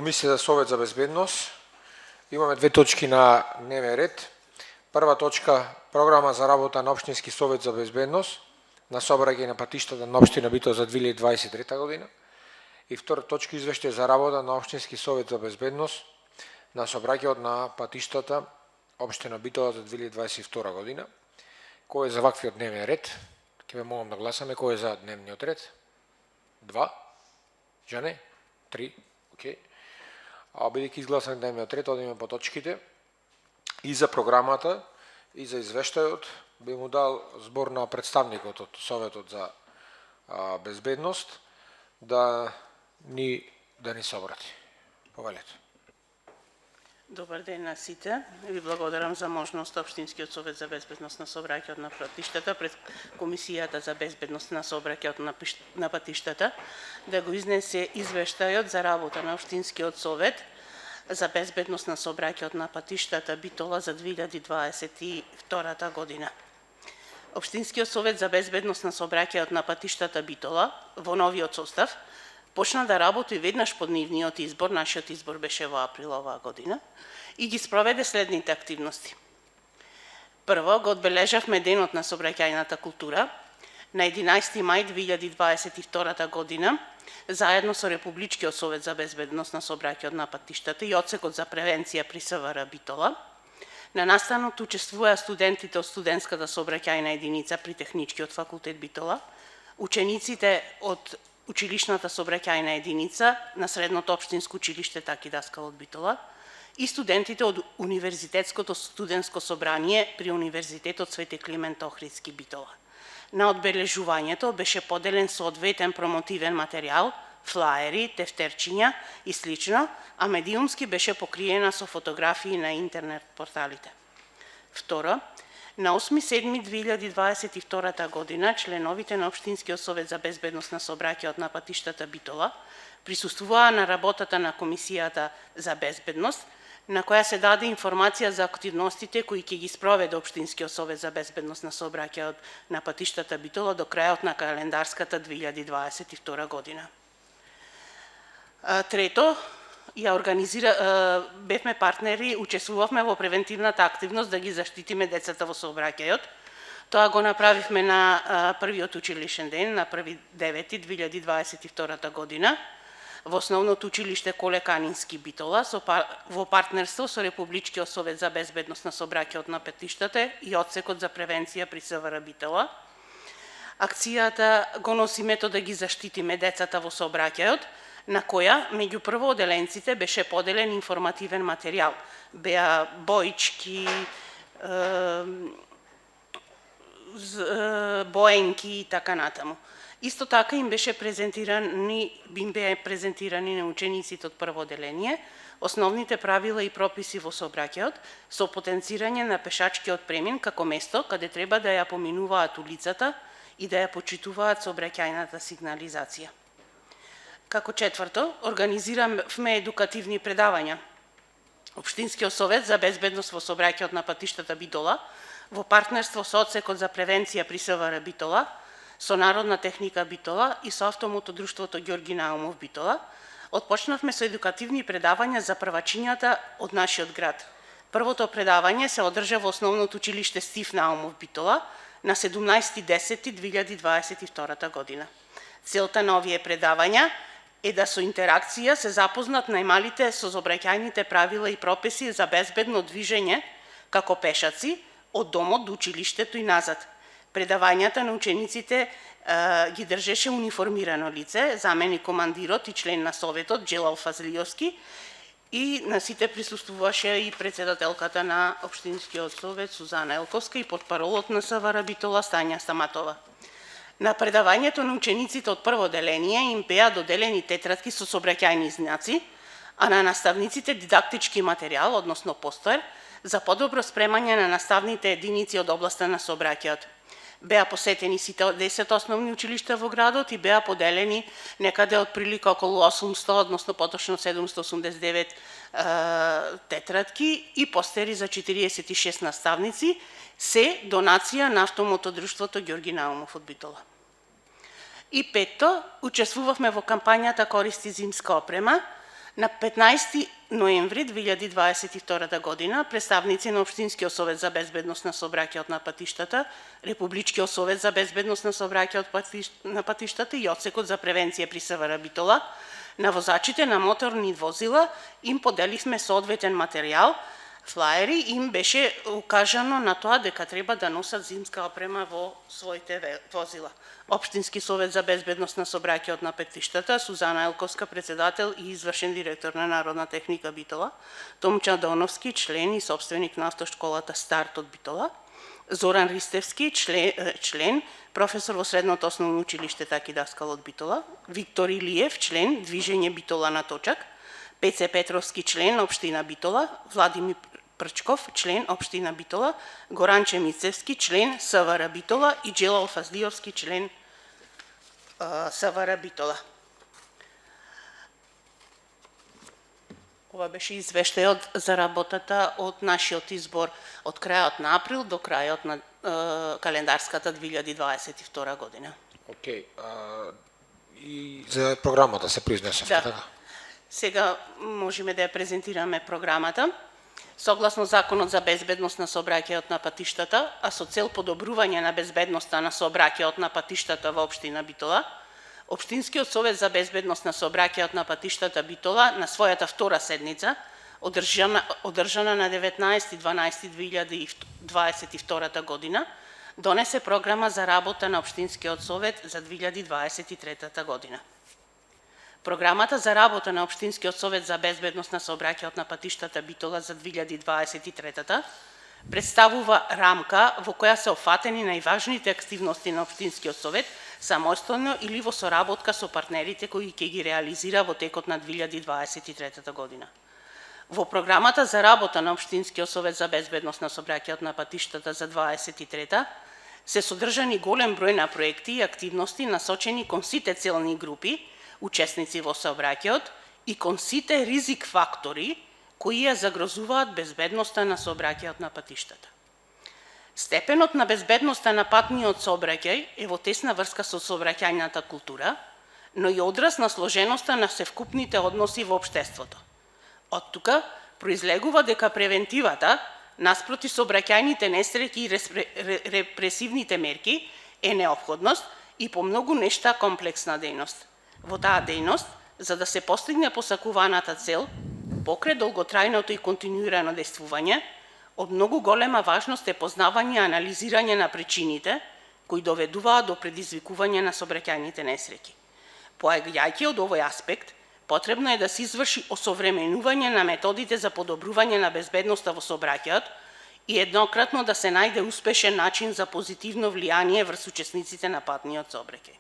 Комисија за Совет за безбедност. Имаме две точки на дневен ред. Прва точка, програма за работа на Општински совет за безбедност на сообраќај на патиштата на Општина Битола за 2023 година. И втора точка, извештај за работа на Општински совет за безбедност на сообраќајот на патиштата Општина Битола за 2022 година. Кој е за ваквиот дневен ред? Ќе ве молам да гласаме. Кој е за дневниот ред? 2. Жане? 3. Океј. А бидејќи изгласан дневниот ред, одиме по точките. И за програмата, и за извештајот би му дал збор на представникот од Советот за безбедност да ни собрати. Повелете. Добар ден на сите. Ви благодарам за можност Општинскиот совет за безбедност на сообраќајот на патиштата пред Комисијата за безбедност на сообраќајот на патиштата да го изнесе извештајот за работа на Општинскиот совет за безбедност на сообраќајот на патиштата Битола за 2022 година. Општинскиот совет за безбедност на сообраќајот на патиштата Битола во новиот состав почна да работи веднаш по нивниот избор, нашиот избор беше во април оваа година, и ги спроведе следните активности. Прво, го одбележавме Денот на сообраќајната култура на 11 мај 2022 година, заедно со Републичкиот совет за безбедност на сообраќајот на патиштата и Одсекот за превенција при СВР Битола. На настанот учествуваа студентите од студентската сообраќајна единица при Техничкиот факултет Битола, учениците од училишната сообраќајна единица на Средното општинско училиште Таки Даскал од Битола и студентите од Универзитетското студентско собрание при Универзитетот Свети Климент Охридски Битола. На одбележувањето беше поделен соодветен промотивен материјал, флаери, тефтерчиња и слично, а медиумски беше покриена со фотографии на интернет порталите. Второ, на 8.7.2022 година членовите на Општинскиот совет за безбедност на сообраќајот на патиштата Битола присуствуваа на работата на Комисијата за безбедност, на која се даде информација за активностите кои ќе ги спроведе Општинскиот совет за безбедност на сообраќајот на патиштата Битола до крајот на календарската 2022 година. Трето, бевме партнери, учествувавме во превентивната активност да ги заштитиме децата во сообраќајот. Тоа го направивме на првиот училишен ден, на 1.9.2022 година, во основното училиште Коле Канински Битола, во партнерство со Републичкиот совет за безбедност на сообраќајот на патиштата и Одсекот за превенција при СВР Битола. Акцијата го носи името да ги заштитиме децата во сообраќајот, на која меѓу првооделенците беше поделен информативен материјал. Беа боички, боенки и така натаму. Исто така им беа презентирани на учениците од прво оделение основните правила и прописи во сообраќајот со потенцирање на пешачкиот премин како место каде треба да ја поминуваат улицата и да ја почитуваат сообраќајната сигнализација. Како четврто, организиравме едукативни предавања. Општинскиот совет за безбедност во сообраќајот на патиштата Битола во партнерство со Одсекот за превенција при СВР Битола, со Народна техника Битола и со Автомото друштвото Ѓорги Наумов Битола, отпочнавме со едукативни предавања за првачињата од нашиот град. Првото предавање се одржа во Основното училиште Стив Наумов Битола на 17.10.2022 година. Целта на овие предавања е да со интеракција се запознат најмалите со сообраќајните правила и прописи за безбедно движење како пешаци од домот до училиштето и назад. Предавањата на учениците ги држеше униформирано лице, заменик командирот и член на Советот Джелал Фазлиовски, и на сите присуствуваше и председателката на Општинскиот совет Сузана Елковска и портпаролот на СВР Битола Стања Стаматова. На предавањето на учениците од прво оделение им беа доделени тетрадки со сообраќајни знаци, а на наставниците дидактички материјал, односно постер, за подобро спремање на наставните единици од областа на сообраќајот. Беа посетени сите 10 основни училишта во градот и беа поделени некаде од прилика околу 800, односно поточно 789 тетрадки и постери за 46 наставници, се донација на Автомото друштвото Ѓорги Наумов од Битола. И петто, учествувавме во кампањата Користи зимска опрема, На 15 ноември 2022 година представници на Општинскиот совет за безбедност на сообраќајот на патиштата, Републичкиот совет за безбедност на сообраќајот на патиштата и Одсекот за превенција при СВР Битола на возачите на моторни возила им поделивме соодветен материјал, флаери, им беше укажано на тоа дека треба да носат зимска опрема во своите возила. Општински совет за безбедност на сообраќајот на патиштата, Сузана Елковска, председател и извршен директор на Народна техника Битола, Томча Доновски, член и собственик на автошколата Старт од Битола, Зоран Ристевски, член, професор во Средното основно училиште Таки Даскал од Битола, Виктор Илиев, член, Движење Битола на точак, Пеце Петровски, член, Општина Битола, Владимир Прчков, член, Општина Битола, Горанче Мицевски, член, СВР Битола и Джелал Фаздиовски, член, СВР Битола. Ова беше извештајот за работата од нашиот избор од крајот на април до крајот на календарската 2022 година. Океј. И за програмата се произнесов, Да. така? Сега можеме да ја презентираме програмата. Согласно Законот за безбедност на сообраќајот на патиштата, а со цел подобрување на безбедноста на сообраќајот на патиштата во Општина Битола, Општинскиот совет за безбедност на сообраќајот на патиштата Битола на својата втора седница, одржана на 19.12.2022 година, донесе програма за работа на Општинскиот совет за 2023 година. Програмата за работа на Општинскиот совет за безбедност на сообраќајот на патиштата Битола за 2023 представува рамка во која се офатени најважните активности на Општинскиот совет самостојно или во соработка со партнерите кои ќе ги реализира во текот на 2023 година. Во програмата за работа на Општинскиот совет за безбедност на сообраќајот на патиштата за 2023 се содржани голем број на проекти и активности насочени кон сите целни групи, учесници во сообраќајот и кон сите ризик фактори кои ја загрозуваат безбедноста на сообраќајот на патиштата. Степенот на безбедноста на патниот сообраќај е во тесна врска со сообраќајната култура, но и одраз на сложеноста на севкупните односи во општеството. Од тука произлегува дека превентивата наспроти сообраќајните несреќи и репресивните мерки е неопходност и по многу нешта комплексна дејност. Во таа дејност, за да се постигне посакуваната цел, покрај долготрајното и континуирано действување, од многу голема важност е познавање и анализирање на причините кои доведуваат до предизвикување на сообраќајните несреќи. Поаѓајќи од овој аспект, потребно е да се изврши осовременување на методите за подобрување на безбедноста во сообраќајот и еднократно да се најде успешен начин за позитивно влијание врз учесниците на патниот сообраќај.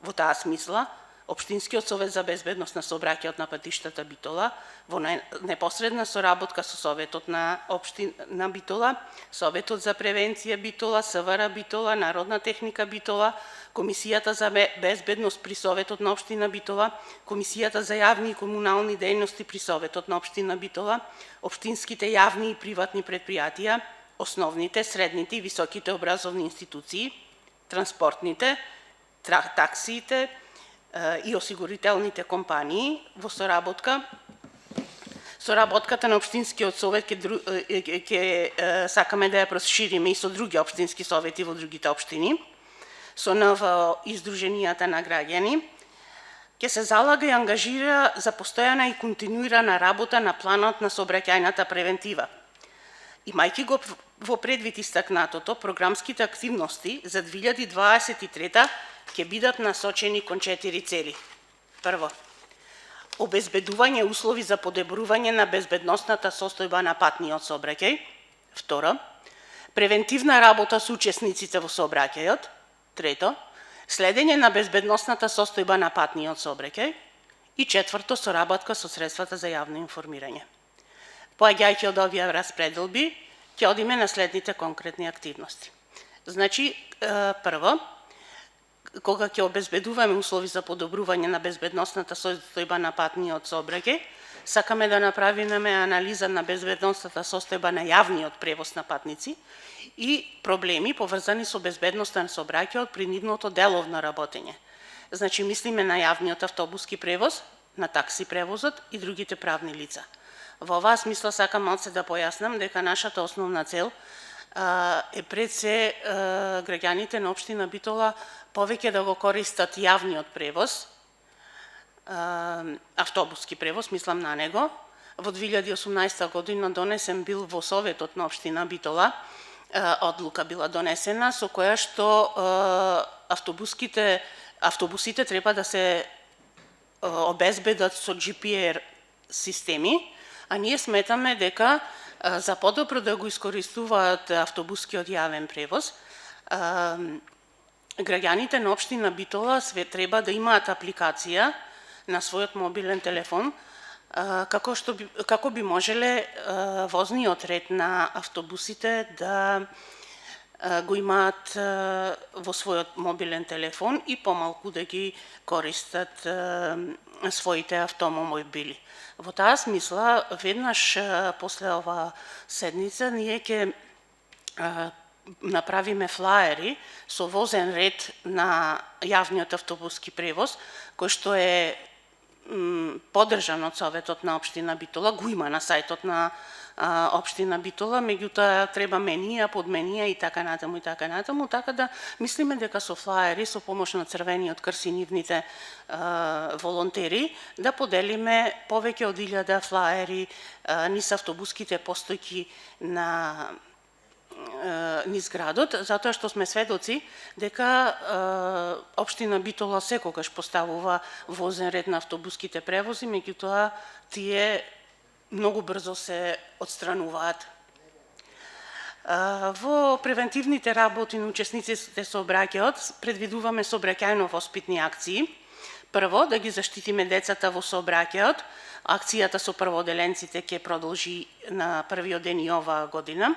Во таа смисла, Општинскиот совет за безбедност на сообраќајот на патиштата Битола во непосредна соработка со Советот на Општина Битола, Советот за превенција Битола, СВР Битола, Народна техника Битола, Комисијата за безбедност при Советот на Општина Битола, Комисијата за јавни и комунални дејности при Советот на Општина Битола, општинските јавни и приватни предпријатија, основните, средните и високите образовни институции, транспортните, таксиите и осигурителните компании во соработката на Општинскиот совет ќе сакаме да ја прошириме и со други општински совети во другите општини, со НВО и Сдруженијата на граѓани, ќе се залага и ангажира за постојана и континуирана работа на планот на сообраќајната превентива. Имајќи го во предвид истакнатото, програмските активности за 2023 ќе бидат насочени кон 4 цели. Прво, обезбедување услови за подобрување на безбедносната состојба на патниот сообраќај. Второ, превентивна работа со учесниците во сообраќајот. Трето, следење на безбедносната состојба на патниот сообраќај. И четврто, соработка со средствата за јавно информирање. Поаѓајќи од овие распределби, ќе одиме на следните конкретни активности. Значи, прво, кога ќе обезбедуваме услови за подобрување на безбедносната состојба на патниот сообраќај, сакаме да направиме анализа на безбедносната состојба на јавниот превоз на патници и проблеми поврзани со безбедноста на сообраќајот при нивното деловно работење. Значи, мислиме на јавниот автобуски превоз, на такси превозот и другите правни лица. Во оваа смисла сакам малце да појаснам дека нашата основна цел е пред се граѓаните на општина Битола повеќе да го користат јавниот превоз, автобуски превоз, мислам на него. Во 2018 година донесен бил во Советот на општина Битола, одлука била донесена со која што автобусите треба да се обезбедат со GPR системи, а ние сметаме дека за подобро да го искористуваат автобускиот јавен превоз, граѓаните на општина Битола треба да имаат апликација на својот мобилен телефон, како би можеле возниот ред на автобусите да го имаат во својот мобилен телефон и помалку да ги користат своите автомобили. Во таа смисла, веднаш после оваа седница, ние ќе направиме флаери со возен ред на јавниот автобуски превоз, кој што е поддржан од Советот на општина Битола, го има на сајтот на општина Битола, меѓутоа треба менија, подменија и така натаму, така да мислиме дека со флаери, со помош на Црвениот крст и нивните волонтери, да поделиме повеќе од 1000 флаери низ автобуските постојки низ градот, затоа што сме сведоци дека општина Битола секогаш поставува возен ред на автобуските превози, меѓутоа тие многу брзо се отстрануваат. Во превентивните работи на учесниците со сообраќајот предвидуваме сообраќајно-воспитни акции. Прво, да ги заштитиме децата во сообраќајот. Акцијата со прводеленците ќе продолжи на првиот ден и оваа година.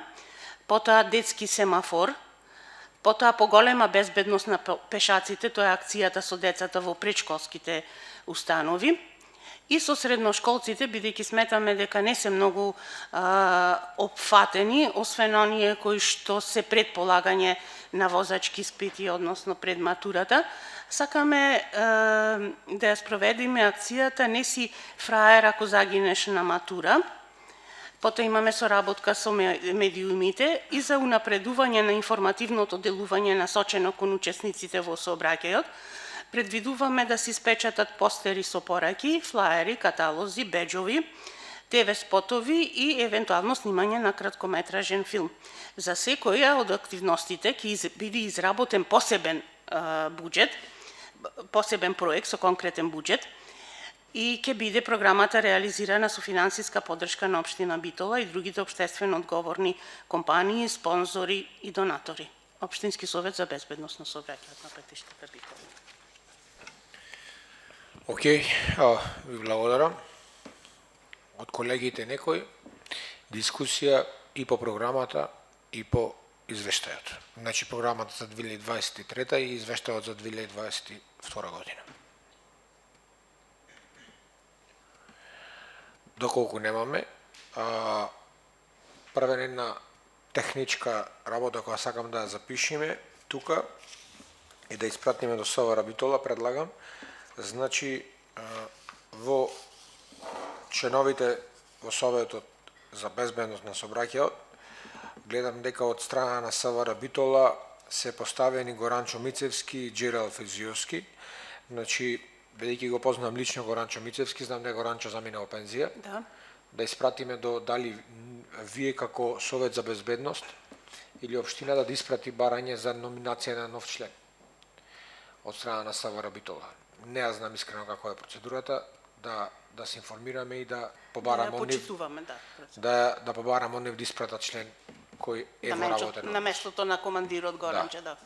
Потоа детски семафор, потоа поголема безбедност на пешаците, тоа е акцијата со децата во предшколските установи, и со средношколците, бидејќи сметаме дека не се многу опфатени, освен оние кои што се пред полагање на возачки испити, односно пред матурата. Сакаме да ја спроведиме акцијата "Не си фраер ако загинеш на матура". Потоа имаме соработка со медиумите и за унапредување на информативното делување насочено кон учесниците во сообраќајот. Предвидуваме да се испечатат постери со пораки, флаери, каталози, беџови, ТВ спотови и евентуално снимање на краткометражен филм. За секоја од активностите ќе биде изработен посебен буџет, посебен проект со конкретен буџет, и ќе биде програмата реализирана со финансиска поддршка на општина Битола и другите општествено одговорни компании, спонзори и донатори. Општински совет за безбедност на сообраќајот на патиштата Битола. Океј, ви благодарам. Од колегите некој дискусија и по програмата и по извештајот. Значи програмата за 2023 и извештајот за 2022 година. Доколку немаме, првен една техничка работа која сакам да ја запишеме тука и да испратиме до СОВР Битола, предлагам. Значи, во членовите во Советот за безбедност на сообраќајот, гледам дека од страна на СВР Битола се поставени Горанчо Мицевски и Джерал Фезиовски. Значи, бидејќи го познам лично Горанчо Мицевски, знам дека Горанчо замина во пензија. Да испратиме до дали вие како Совет за безбедност или општината да испрати барање за номинација на нов член од страна на СВР Битола. Не ја знам искрено како е процедурата, да се информираме и да побараме да побараме онив да испратат член кој е во работа на местото на командирот Горанче, да.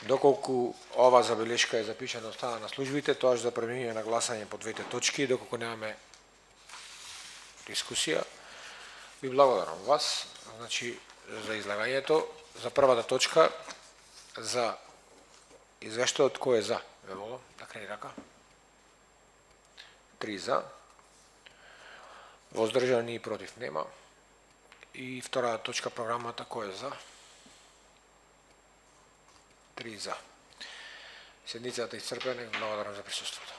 Доколку ова забелешка е запишана од страна на службите, тоа ќе преминеме на гласање по двете точки, доколку немаме дискусија. Ви благодарам вас, значи, за излагањето. За првата точка, за извештајот, кој е за? Ве молам, да крени рака. 3 за. Воздржани и против нема. И втората точка програмата, кој е за? 3 за. Седницата е исцрпена и благодарам за присуството.